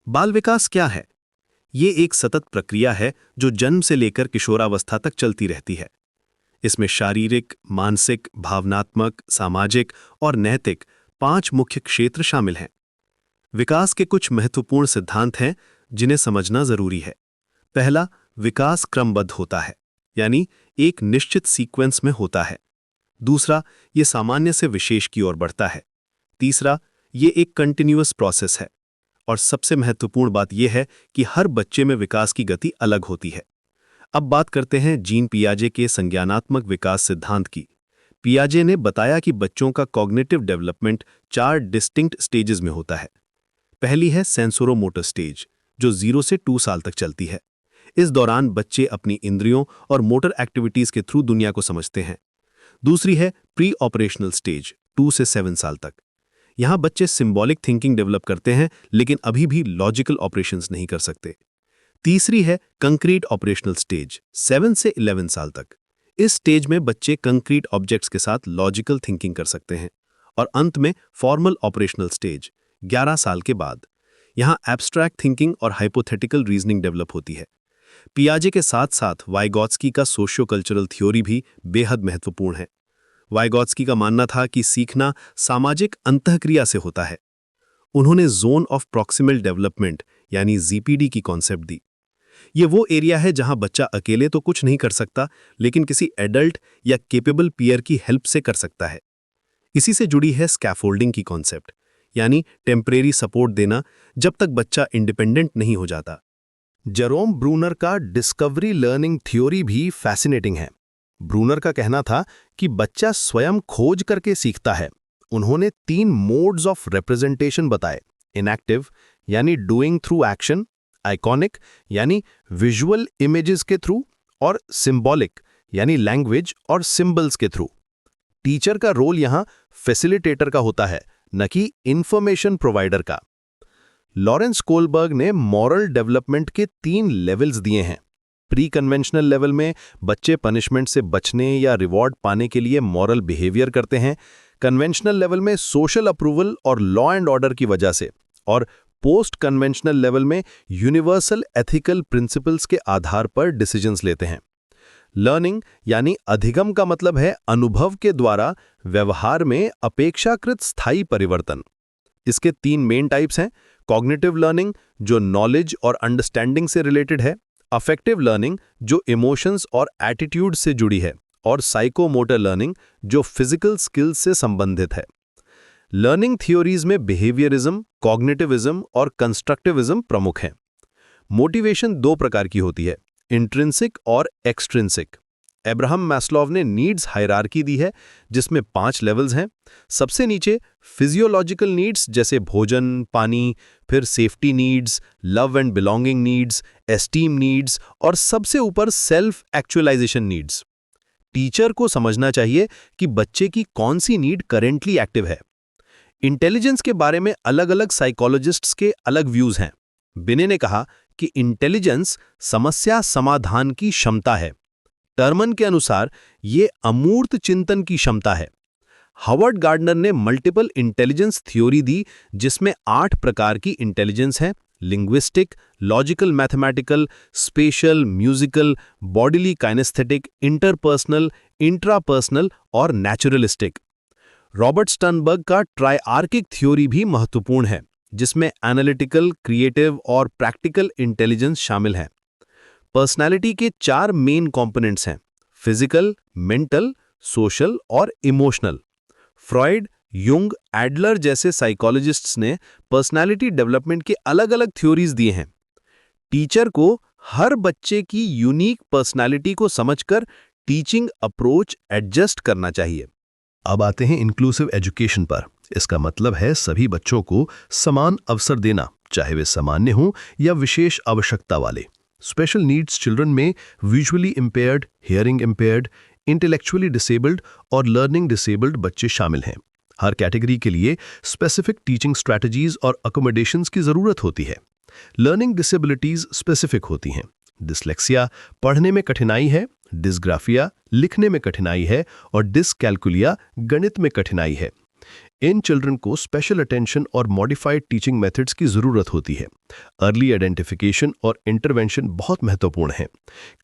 बाल विकास क्या है? ये एक सतत प्रक्रिया है जो जन्म से लेकर किशोरावस्था तक चलती रहती है। इसमें शारीरिक, मानसिक, भावनात्मक, सामाजिक और नैतिक 5 मुख्य क्षेत्र शामिल हैं। विकास के कुछ महत्वपूर्ण सिद्धांत हैं जिन्हें समझना जरूरी है। पहला, विकास क्रमबद्ध होता है, यानी एक निश्चित सीक्वेंस में होता है। दूसरा, ये सामान्य से विशेष की ओर बढ़ता है। तीसरा, ये एक कंटिन्यूअस प्रोसेस है। और सबसे महत्वपूर्ण बात यह है कि हर बच्चे में विकास की गति अलग होती है। अब बात करते हैं जीन पियाजे के संज्ञानात्मक विकास सिद्धांत की। पियाजे ने बताया कि बच्चों का कॉग्निटिव डेवलपमेंट 4 डिस्टिंक्ट स्टेजेस में होता है। पहली है सेंसोरोमोटर स्टेज, जो 0 से 2 साल तक चलती है। इस दौरान बच्चे अपनी इंद्रियों और मोटर एक्टिविटीज के थ्रू दुनिया को समझते हैं। दूसरी है प्री ऑपरेशनल स्टेज, 2 से 7 साल तक। यहां बच्चे सिंबॉलिक थिंकिंग डेवलप करते हैं, लेकिन अभी भी लॉजिकल ऑपरेशंस नहीं कर सकते। तीसरी है कंक्रीट ऑपरेशनल स्टेज, 7 से 11 साल तक। इस स्टेज में बच्चे कंक्रीट ऑब्जेक्ट्स के साथ लॉजिकल थिंकिंग कर सकते हैं। और अंत में फॉर्मल ऑपरेशनल स्टेज, 11 साल के बाद। यहां एब्स्ट्रैक्ट थिंकिंग और हाइपोथेटिकल रीजनिंग डेवलप होती है। पियाजे के साथ साथ वाइगॉत्स्की का सोशियो कल्चरल थ्योरी भी बेहद महत्वपूर्ण है। वाइगॉत्स्की का मानना था कि सीखना सामाजिक अंतःक्रिया से होता है। उन्होंने जोन ऑफ प्रॉक्सिमल डेवलपमेंट यानी जीपीडी की कॉन्सेप्ट दी। ये वो एरिया है जहां बच्चा अकेले तो कुछ नहीं कर सकता, लेकिन किसी एडल्ट या केपेबल पीयर की हेल्प से कर सकता है। इसी से जुड़ी है स्कैफोल्डिंग की कॉन्सेप्ट, यानी टेम्परेरी सपोर्ट देना जब तक बच्चा इंडिपेंडेंट नहीं हो जाता। जेरोम ब्रूनर का डिस्कवरी लर्निंग थ्योरी भी फैसिनेटिंग है। ब्रूनर का कहना था कि बच्चा स्वयं खोज करके सीखता है। उन्होंने 3 मोड्स ऑफ रिप्रेजेंटेशन बताए: इनएक्टिव यानी डूइंग थ्रू एक्शन, आइकॉनिक यानी विजुअल इमेजेस के थ्रू, और सिंबॉलिक यानी लैंग्वेज और सिंबल्स के थ्रू। टीचर का रोल यहां फैसिलिटेटर का होता है, न कि इंफॉर्मेशन प्रोवाइडर का। लॉरेंस कोलबर्ग ने मॉरल डेवलपमेंट के 3 लेवल्स दिए हैं। प्री कन्वेंशनल लेवल में बच्चे पनिशमेंट से बचने या रिवॉर्ड पाने के लिए मॉरल बिहेवियर करते हैं। कन्वेंशनल लेवल में सोशल अप्रूवल और लॉ एंड ऑर्डर की वजह से। और पोस्ट कन्वेंशनल लेवल में यूनिवर्सल एथिकल प्रिंसिपल्स के आधार पर डिसीजंस लेते हैं। लर्निंग यानी अधिगम का मतलब है अनुभव के द्वारा व्यवहार में अपेक्षाकृत स्थायी परिवर्तन। इसके 3 मेन टाइप्स हैं: कॉग्निटिव लर्निंग, जो नॉलेज और अंडरस्टैंडिंग से रिलेटेड है; अफेक्टिव लर्निंग, जो इमोशंस और एटीट्यूड से जुड़ी है; और साइकोमोटर लर्निंग, जो फिजिकल स्किल्स से संबंधित है। लर्निंग थ्योरीज में बिहेवियरिज्म, कॉग्निटिविज्म और कंस्ट्रक्टिविज्म प्रमुख हैं। मोटिवेशन 2 प्रकार की होती है: इंट्रिंसिक और एक्सट्रिंसिक। अब्राहम मैस्लोव ने नीड्स हायरार्की दी है, जिसमें 5 लेवल्स हैं। सबसे नीचे फिजियोलॉजिकल नीड्स जैसे भोजन, पानी, फिर safety needs, love and belonging needs, esteem needs, और सबसे ऊपर सेल्फ एक्चुअलाइजेशन नीड्स। टीचर को समझना चाहिए कि बच्चे की कौन सी नीड करेंटली एक्टिव है। इंटेलिजेंस के बारे में अलग-अलग साइकोलॉजिस्ट्स के अलग व्यूज हैं। बिने ने कहा कि इंटेलिजेंस समस्या समाधान की क्षमता है। टर्मन के अनुसार ये अमूर्त चिंतन की क्षमता है। हावर्ड गार्डनर ने मल्टीपल इंटेलिजेंस थ्योरी दी, जिसमें 8 प्रकार की इंटेलिजेंस है: linguistic, logical mathematical, spatial, musical, bodily kinaesthetic, interpersonal, intrapersonal और नेचुरलिस्टिक। रॉबर्ट स्टर्नबर्ग का ट्राइआर्किक थ्योरी भी महत्वपूर्ण है, जिसमें एनालिटिकल, क्रिएटिव और प्रैक्टिकल इंटेलिजेंस शामिल है। पर्सनैलिटी के 4 मेन कंपोनेंट्स हैं: फिजिकल, मेंटल, सोशल और इमोशनल। फ्रॉइड, युंग, एडलर जैसे साइकोलॉजिस्ट्स ने पर्सनैलिटी डेवलपमेंट के अलग-अलग थ्योरीज दिए हैं। टीचर को हर बच्चे की यूनिक पर्सनैलिटी को समझकर टीचिंग अप्रोच एडजस्ट करना चाहिए। अब आते हैं इंक्लूसिव एजुकेशन पर। इसका मतलब है सभी बच्चों को समान अवसर देना, चाहे वे सामान्य हों या विशेष आवश्यकता वाले। स्पेशल नीड्स चिल्ड्रन में visually impaired, hearing impaired, intellectually disabled और लर्निंग डिसेबल्ड बच्चे शामिल हैं। हर कैटेगरी के लिए स्पेसिफिक टीचिंग स्ट्रैटेजीज और अकोमोडेशंस की जरूरत होती है। लर्निंग डिसेबिलिटीज स्पेसिफिक होती हैं। डिसलेक्सिया पढ़ने में कठिनाई है, डिस्ग्राफिया लिखने में कठिनाई है और डिसकैल्कुलिया गणित में कठिनाई है। इन चिल्ड्रन को स्पेशल अटेंशन और मॉडिफाइड टीचिंग मेथड्स की ज़रूरत होती है। अर्ली आइडेंटिफिकेशन और इंटरवेंशन बहुत महत्वपूर्ण है।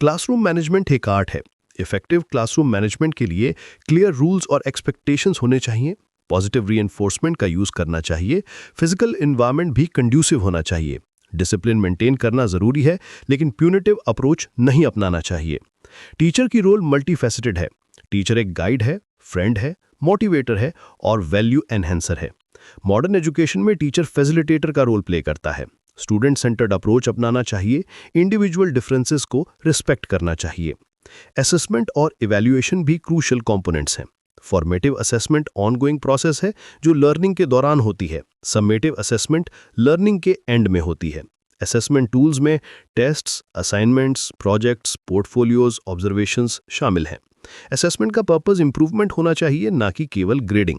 क्लासरूम मैनेजमेंट एक आर्ट है। इफेक्टिव क्लासरूम मैनेजमेंट के लिए क्लियर रूल्स और एक्सपेक्टेशंस होने चाहिए। पॉजिटिव रीइंफोर्समेंट का यूज़ करना चाहिए। फिजिकल एनवायरनमेंट भी कंड्यूसिव होना चाहिए। डिसिप्लिन मेंटेन करना ज़रूरी है, लेकिन प्यूनिटिव अप्रोच नहीं अपनाना चाहिए। टीचर की रोल मल्टीफेसेटेड है। टीचर एक गाइड है, फ्रेंड है, मोटिवेटर है और वैल्यू एनहेंसर है। मॉडर्न एजुकेशन में टीचर फैसिलिटेटर का रोल प्ले करता है। स्टूडेंट सेंटर्ड अप्रोच अपनाना चाहिए। इंडिविजुअल डिफरेंसेस को रिस्पेक्ट करना चाहिए। असेसमेंट और इवैल्यूएशन भी क्रूशियल कंपोनेंट्स हैं। फॉर्मेटिव असेसमेंट ऑनगोइंग प्रोसेस है जो लर्निंग के दौरान होती है। समेटिव असेसमेंट लर्निंग के एंड में होती है। असेसमेंट टूल्स में tests, assignments, projects, portfolios, observations शामिल हैं। असेसमेंट का पर्पस इंप्रूवमेंट होना चाहिए, ना कि केवल ग्रेडिंग।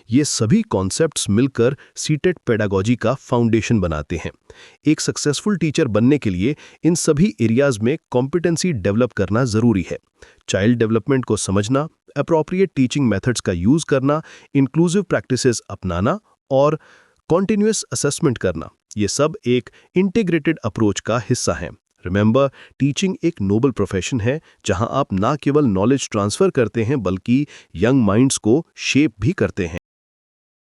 ये सभी कॉन्सेप्ट्स मिलकर सीटेट पेडागोजी का फाउंडेशन बनाते हैं। एक सक्सेसफुल टीचर बनने के लिए इन सभी एरियाज में कॉम्पिटेंसी डेवलप करना जरूरी है। चाइल्ड डेवलपमेंट को समझना, अप्रोप्रिएट टीचिंग मेथड्स का यूज करना, इंक्लूसिव प्रैक्टिसेस अपनाना और कॉन्टिन्यूअस असेसमेंट करना, ये सब एक इंटीग्रेटेड अप्रोच का हिस्सा हैं। रिमेंबर, टीचिंग एक नोबल प्रोफेशन है जहां आप ना केवल नॉलेज ट्रांसफर करते हैं बल्कि यंग माइंड्स को शेप भी करते हैं।